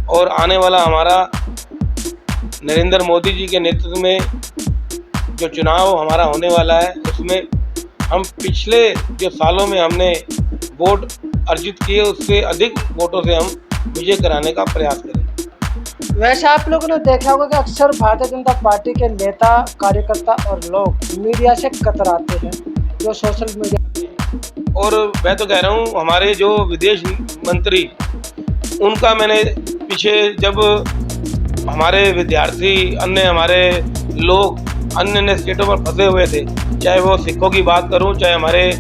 और आने वाला हमारा नरेंद्र मोदी जी के नेतृत्व में जो चुनाव हमारा होने वाला है, उसमें हम पिछले जो सालों में हमने वोट अर्जित किए उससे अधिक वोटों से हम विजय कराने का प्रयास करें। वैसे आप लोगों ने देखा होगा कि अक्सर भारतीय जनता पार्टी के नेता, कार्यकर्ता और लोग मीडिया से कतराते हैं, जो सोशल मीडिया। और मैं तो कह रहा हूँ, हमारे जो विदेश मंत्री, उनका मैंने पीछे जब हमारे विद्यार्थी, अन्य हमारे लोग अन्य स्टेटों में फंसे हुए थे, चाहे वो सिखों की बात करूं, चाहे हमारे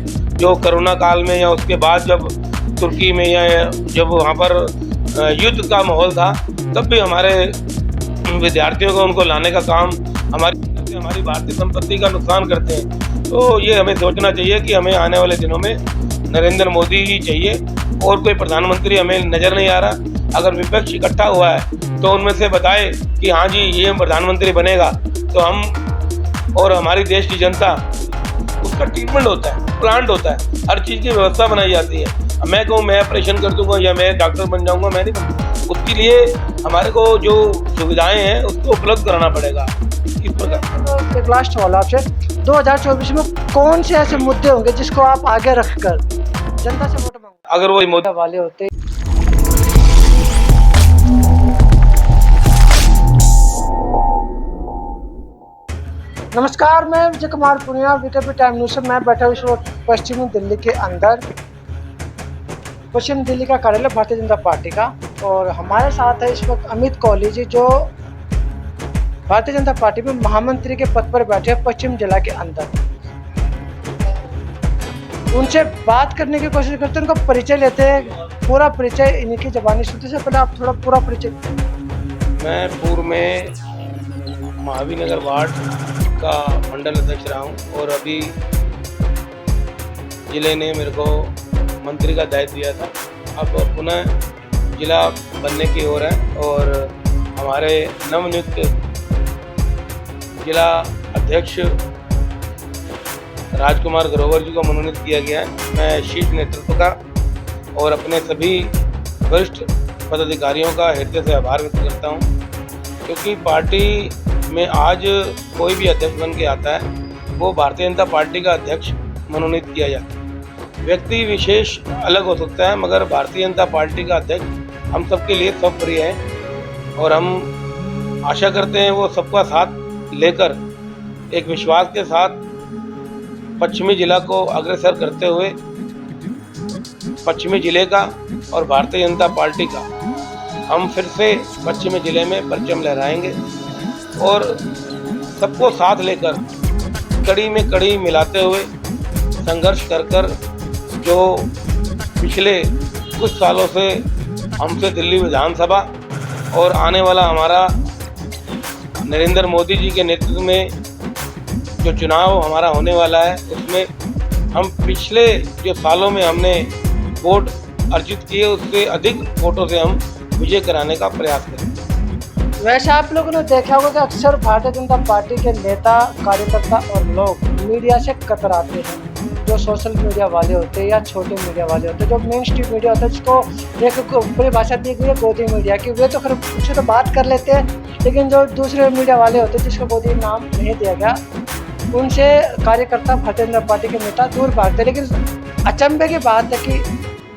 जो कोरोना काल में या उसके बाद जब तुर्की में या जब वहाँ पर युद्ध का माहौल था, तब भी हमारे विद्यार्थियों को उनको लाने का काम हमारी भारतीय संपत्ति का नुकसान करते हैं। तो ये हमें सोचना चाहिए कि हमें आने वाले दिनों में नरेंद्र मोदी ही चाहिए और कोई प्रधानमंत्री हमें नज़र नहीं आ रहा। अगर विपक्ष इकट्ठा हुआ है तो उनमें से बताए कि हाँ जी ये प्रधानमंत्री बनेगा, तो हम और हमारी देश की जनता, उसका ट्रीटमेंट होता है, प्लांट होता है, हर चीज़ की व्यवस्था बनाई जाती है। मैं कहूँ मैं ऑपरेशन कर दूंगा या मैं डॉक्टर बन जाऊंगा, मैं नहीं बनूंगा। उसके लिए हमारे को जो सुविधाएं हैं उसको उपलब्ध कराना पड़ेगा। इस प्रकार एक लास्ट सवाल आपसे, 2024 में कौन से ऐसे मुद्दे होंगे जिसको आप आगे रखकर जनता से वोट मांगोगे? अगर वो मोदी वाले होते। नमस्कार, मैं Vijay Kumar Punia, VKP time News से मैं बैठा हूँ इस वक्त पश्चिमी दिल्ली के अंदर, पश्चिम दिल्ली का कार्यालय भारतीय जनता पार्टी का। और हमारे साथ है इस वक्त अमित कोहली जी, जो भारतीय जनता पार्टी में महामंत्री के पद पर बैठे हैं पश्चिम जिला के अंदर। उनसे बात करने की कोशिश करते हैं, उनका परिचय लेते हैं, पूरा परिचय इनकी ज़बानी सुनते से पहले आप थोड़ा पूरा परिचय। मैं पूर्व में महावीर नगर वार्ड का मंडल अध्यक्ष रहा हूँ और अभी जिले ने मेरे को मंत्री का दायित्व दिया था। अब पुनः जिला बनने की ओर है और हमारे नवनियुक्त जिला अध्यक्ष राजकुमार ग्रोवर जी को मनोनीत किया गया है। मैं शीर्ष नेतृत्व का और अपने सभी वरिष्ठ पदाधिकारियों का हृदय से आभार व्यक्त करता हूँ, क्योंकि पार्टी में आज कोई भी अध्यक्ष बन के आता है वो भारतीय जनता पार्टी का अध्यक्ष मनोनीत किया जाता है। व्यक्ति विशेष अलग हो सकता है, मगर भारतीय जनता पार्टी का अध्यक्ष हम सबके लिए सब प्रिय है और हम आशा करते हैं वो सबका साथ लेकर एक विश्वास के साथ पश्चिमी जिला को अग्रसर करते हुए पश्चिमी जिले का और भारतीय जनता पार्टी का हम फिर से पश्चिमी जिले में परचम लहराएंगे और सबको साथ लेकर कड़ी में कड़ी मिलाते हुए संघर्ष कर जो पिछले कुछ सालों से हमसे दिल्ली विधानसभा और आने वाला हमारा नरेंद्र मोदी जी के नेतृत्व में जो चुनाव हमारा होने वाला है, उसमें हम पिछले जो सालों में हमने वोट अर्जित किए उससे अधिक वोटों से हम विजय कराने का प्रयास करें। वैसे आप लोगों ने देखा होगा कि अक्सर भारतीय जनता पार्टी के नेता, कार्यकर्ता और लोग मीडिया से कतराते हैं, जो सोशल मीडिया वाले होते हैं या छोटे मीडिया वाले होते हैं। जो मेन स्ट्रीम मीडिया होता है जिसको एक परिभाषा दी गई है गोदी मीडिया की, वे तो खैर उससे तो बात कर लेते हैं, लेकिन जो दूसरे मीडिया वाले होते हैं जिसको गोदी नाम नहीं दिया गया, उनसे कार्यकर्ता, भारतीय जनता पार्टी के नेता दूर भागते। लेकिन अचंभे की बात है कि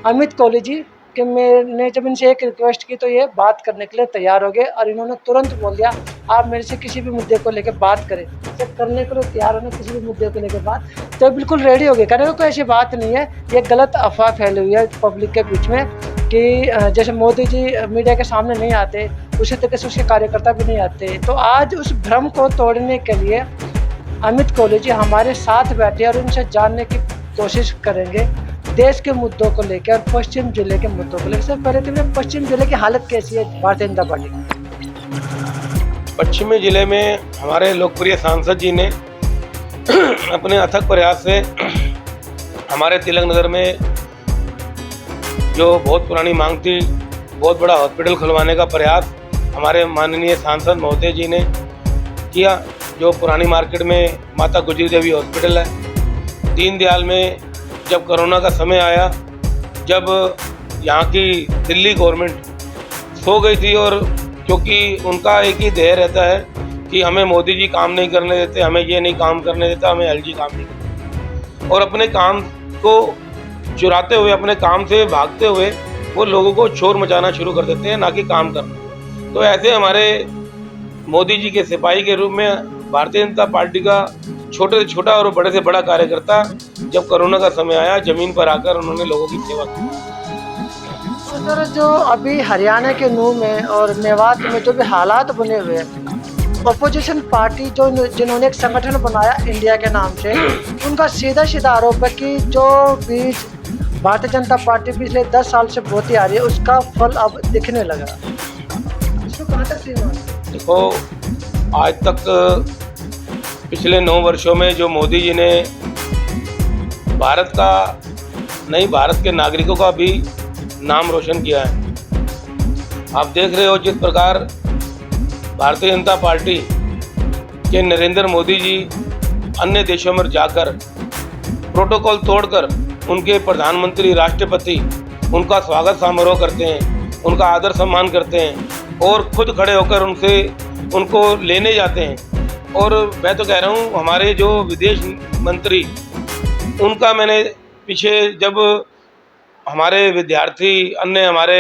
अमित कोहली जी कि मैंने जब इनसे एक रिक्वेस्ट की तो ये बात करने के लिए तैयार हो गए और इन्होंने तुरंत बोल दिया आप मेरे से किसी भी मुद्दे को लेकर बात करें। तो करने के लिए तैयार होना, किसी भी मुद्दे को लेकर बात, तो बिल्कुल रेडी हो गए। कहने को कोई ऐसी बात नहीं है, ये गलत अफवाह फैली हुई है पब्लिक के बीच में कि जैसे मोदी जी मीडिया के सामने नहीं आते, उसी तरीके से उसके कार्यकर्ता भी नहीं आते। तो आज उस भ्रम को तोड़ने के लिए अमित कोहली जी हमारे साथ बैठे और उनसे जानने की कोशिश करेंगे देश के मुद्दों को लेकर और पश्चिम जिले के मुद्दों को लेकर। सर पहले तो पश्चिम जिले की हालत कैसी है भारतीय जनता पार्टी की? पश्चिमी जिले में हमारे लोकप्रिय सांसद जी ने अपने अथक प्रयास से हमारे तिलक नगर में जो बहुत पुरानी मांग थी, बहुत बड़ा हॉस्पिटल खुलवाने का प्रयास हमारे माननीय सांसद महोदय जी ने किया। जो पुरानी मार्केट में माता गुजरी देवी हॉस्पिटल है, दीनदयाल में जब कोरोना का समय आया, जब यहाँ की दिल्ली गवर्नमेंट सो गई थी। और क्योंकि उनका एक ही ध्येय रहता है कि हमें मोदी जी काम नहीं करने देते, हमें ये नहीं काम करने देता, हमें एलजी काम नहीं करने, और अपने काम को चुराते हुए, अपने काम से भागते हुए वो लोगों को शोर मचाना शुरू कर देते हैं, ना कि काम करना। तो ऐसे हमारे मोदी जी के सिपाही के रूप में भारतीय जनता पार्टी का छोटे से छोटा और बड़े से बड़ा कार्यकर्ता जब कोरोना का समय आया, जमीन पर आकर उन्होंने लोगों की सेवा की। तो सर, जो अभी हरियाणा के नूह में और मेवात में जो भी हालात बने हुए हैं, अपोजिशन पार्टी जो जिन्होंने एक संगठन बनाया इंडिया के नाम से, उनका सीधा सीधा आरोप है कि जो बीज भारतीय जनता पार्टी पिछले 10 साल से बोती आ रही है, उसका फल अब दिखने लगा। इसको कहाँ तक सही मानते? देखो, आज तक पिछले 9 वर्षों में जो मोदी जी ने भारत का नहीं, भारत के नागरिकों का भी नाम रोशन किया है। आप देख रहे हो जिस प्रकार भारतीय जनता पार्टी के नरेंद्र मोदी जी अन्य देशों में जाकर प्रोटोकॉल तोड़कर उनके प्रधानमंत्री, राष्ट्रपति उनका स्वागत समारोह करते हैं, उनका आदर सम्मान करते हैं और खुद खड़े होकर उनको लेने जाते हैं। और मैं तो कह रहा हूँ, हमारे जो विदेश मंत्री, उनका मैंने पीछे जब हमारे विद्यार्थी, अन्य हमारे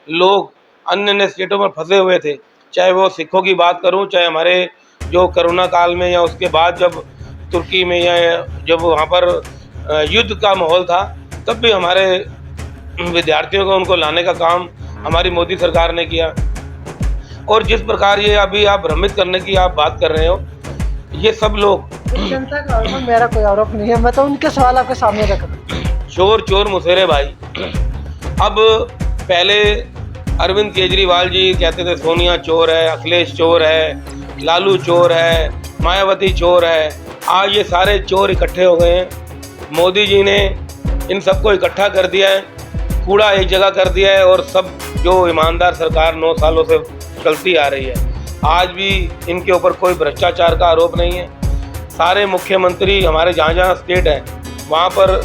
लोग अन्य स्टेटों में फंसे हुए थे, चाहे वो सिखों की बात करूं, चाहे हमारे जो कोरोना काल में या उसके बाद जब तुर्की में या जब वहाँ पर युद्ध का माहौल था, तब भी हमारे विद्यार्थियों को उनको लाने का काम हमारी मोदी सरकार ने किया। और जिस प्रकार ये अभी आप भ्रमित करने की आप बात कर रहे हो, ये सब लोग जनता का आरोप है, मेरा कोई आरोप नहीं है, मैं तो उनके सवाल आपके सामने रख रहा हूं। चोर चोर मुसेरे भाई। अब पहले अरविंद केजरीवाल जी कहते थे सोनिया चोर है, अखिलेश चोर है, लालू चोर है, मायावती चोर है। आज ये सारे चोर इकट्ठे हो गए हैं। मोदी जी ने इन सबको इकट्ठा कर दिया है, कूड़ा एक जगह कर दिया है, और सब जो ईमानदार सरकार 9 सालों से चलती आ रही है, आज भी इनके ऊपर कोई भ्रष्टाचार का आरोप नहीं है। सारे मुख्यमंत्री हमारे जहाँ जहाँ स्टेट हैं, वहाँ पर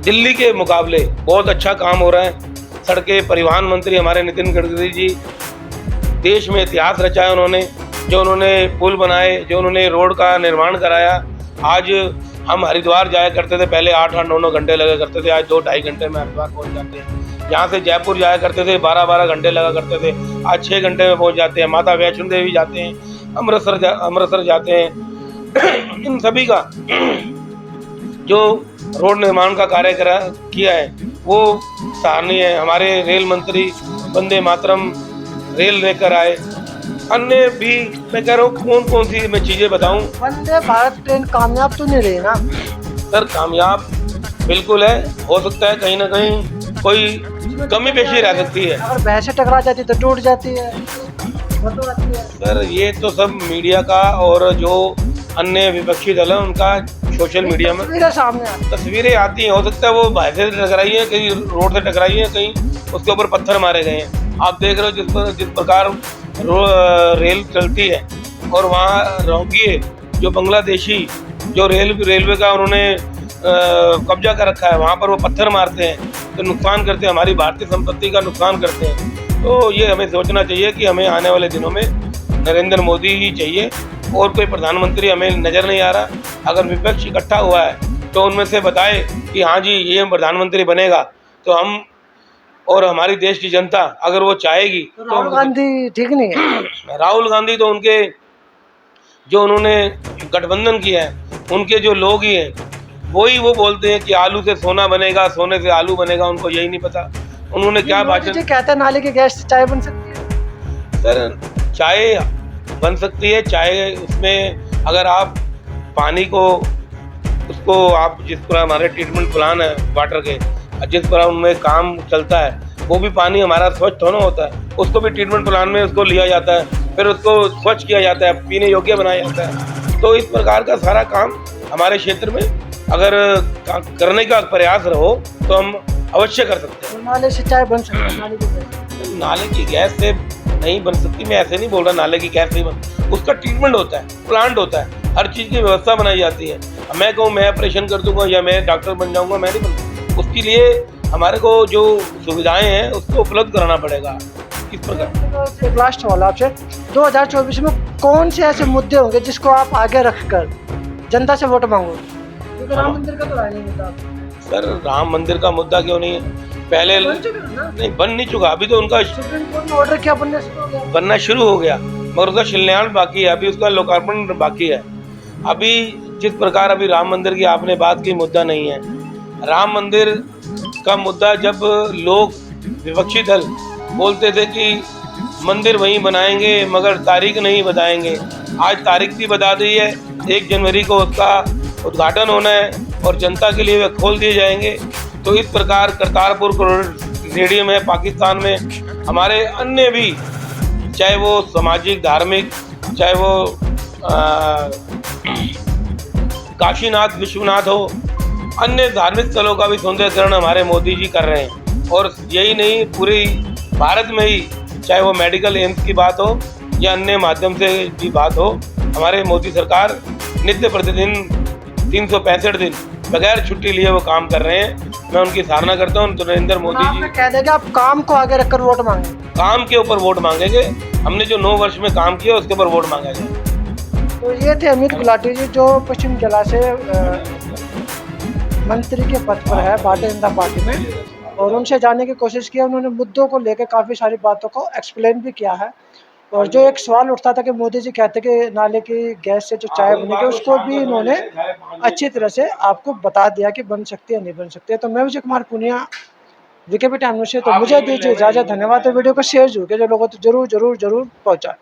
दिल्ली के मुकाबले बहुत अच्छा काम हो रहा है। सड़कें, परिवहन मंत्री हमारे नितिन गडकरी जी देश में इतिहास रचा है। उन्होंने पुल बनाए, जो उन्होंने रोड का निर्माण कराया। आज हम हरिद्वार जाया करते थे, पहले 8-8, 9-9 घंटे लगा करते थे, आज 2-2.5 घंटे में हरिद्वार पहुंच जाते हैं। यहाँ से जयपुर जाया करते थे, 12-12 घंटे लगा करते थे, आज 6 घंटे में पहुंच जाते हैं। माता वैष्णो देवी जाते हैं, अमृतसर जाते हैं। इन सभी का जो रोड निर्माण का कार्य किया है वो सराहनीय है। हमारे रेल मंत्री वंदे मातरम रेल लेकर आए। अन्य भी मैं कह रहा हूँ, कौन सी मैं चीज़ें बताऊँ। वंदे भारत ट्रेन कामयाब तो नहीं रही ना सर? कामयाब बिल्कुल है, हो सकता है कहीं ना कहीं कोई कमी पेशी रह सकती है। अगर भैंसे टकरा जाती तो टूट जाती है। सर ये तो सब मीडिया का और जो अन्य विपक्षी दल है उनका सोशल मीडिया में तस्वीरें आती हैं। हो सकता है वो भैंसे से टकराई है, कहीं रोड से टकराई है, कहीं उसके ऊपर पत्थर मारे गए हैं। आप देख रहे हो जिस प्रकार रेल चलती है और वहाँ रोगिए जो बांग्लादेशी जो रेलवे का उन्होंने कब्जा कर रखा है, वहाँ पर वो पत्थर मारते हैं तो नुकसान करते हैं, हमारी भारतीय संपत्ति का नुकसान करते हैं। तो ये हमें सोचना चाहिए कि हमें आने वाले दिनों में नरेंद्र मोदी ही चाहिए और कोई प्रधानमंत्री हमें नज़र नहीं आ रहा। अगर विपक्ष इकट्ठा हुआ है तो उनमें से बताए कि हाँ जी ये प्रधानमंत्री बनेगा, तो हम और हमारी देश की जनता अगर वो चाहेगी तो राहुल गांधी ठीक नहीं है। राहुल गांधी तो उनके जो उन्होंने गठबंधन किया है उनके जो लोग ही हैं वही वो बोलते हैं कि आलू से सोना बनेगा, सोने से आलू बनेगा। उनको यही नहीं पता उन्होंने क्या भाषण कहते हैं नाले की गैस से चाय बन सकती है। सर चाय बन सकती है, चाय उसमें अगर आप पानी को उसको आप जिस तरह हमारे ट्रीटमेंट प्लान है वाटर के, जिस तरह उनमें काम चलता है वो भी पानी हमारा स्वच्छ होना होता है, उसको भी ट्रीटमेंट प्लान में उसको लिया जाता है, फिर उसको स्वच्छ किया जाता है, पीने योग्य बनाया जाता है। तो इस प्रकार का सारा काम हमारे क्षेत्र में अगर करने का प्रयास रहो तो हम अवश्य कर सकते हैं। नाले से चाय बन सकती है? नाले की गैस से नहीं बन सकती, मैं ऐसे नहीं बोल रहा नाले की गैस नहीं बन, उसका ट्रीटमेंट होता है, प्लांट होता है, हर चीज़ की व्यवस्था बनाई जाती है। मैं कहूँ मैं ऑपरेशन कर दूंगा या मैं डॉक्टर बन जाऊंगा, मैं नहीं बन, उसके लिए हमारे को जो सुविधाएं हैं उसको उपलब्ध कराना पड़ेगा। इस प्रकार एक लास्ट सवाल आपसे, 2024 में कौन से ऐसे मुद्दे होंगे जिसको आप आगे रखकर जनता से वोट मांगोगे? क्योंकि राम मंदिर का तो है नहीं मुद्दा। सर राम मंदिर का मुद्दा क्यों नहीं है? पहले नहीं बन नहीं चुका, अभी तो उनका सुप्रीम कोर्ट ने ऑर्डर किया, बनने शुरू हो गया। बनना शुरू हो गया, मगर उसका शिलान्यास बाकी है, अभी उसका लोकार्पण बाकी है। अभी जिस प्रकार अभी राम मंदिर की आपने बात की, मुद्दा नहीं है। राम मंदिर का मुद्दा जब लोग विपक्षी दल बोलते थे कि मंदिर वहीं बनाएंगे मगर तारीख नहीं बताएंगे, आज तारीख भी बता दी है, 1 जनवरी को उसका उद्घाटन होना है और जनता के लिए वे खोल दिए जाएंगे। तो इस प्रकार करतारपुर स्टेडियम है पाकिस्तान में, हमारे अन्य भी चाहे वो सामाजिक धार्मिक, चाहे वो काशीनाथ विश्वनाथ हो, अन्य धार्मिक स्थलों का भी सौंदर्यीकरण हमारे मोदी जी कर रहे हैं। और यही नहीं, पूरी भारत में ही चाहे वो मेडिकल एम्स की बात हो या अन्य माध्यम से की बात हो, हमारे मोदी सरकार नित्य प्रतिदिन 365 दिन बगैर छुट्टी लिए वो काम कर रहे हैं। मैं उनकी सराहना करता हूँ। तो नरेंद्र मोदी जी कह देंगे आप काम को आगे रखकर वोट मांगे, काम के ऊपर वोट मांगेंगे। हमने जो 9 वर्ष में काम किया उसके ऊपर वोट मांगा जाए। तो ये थे अमित गुलाटी जी, जो पश्चिम जिला से मंत्री के पद पर है भारतीय जनता पार्टी में, और उनसे जानने की कोशिश की। उन्होंने मुद्दों को लेकर काफ़ी सारी बातों को एक्सप्लेन भी किया है। और जो एक सवाल उठता था कि मोदी जी कहते कि नाले की गैस से जो चाय बनेगी, उसको भी इन्होंने अच्छी तरह से आपको बता दिया कि बन सकती है नहीं बन सकती है। तो मैं Vijay Kumar Punia, VKB Time News से, तो मुझे दीजिए इजाज़त। धन्यवाद। तो वीडियो को शेयर जो लोगों तो जरूर पहुँचाए।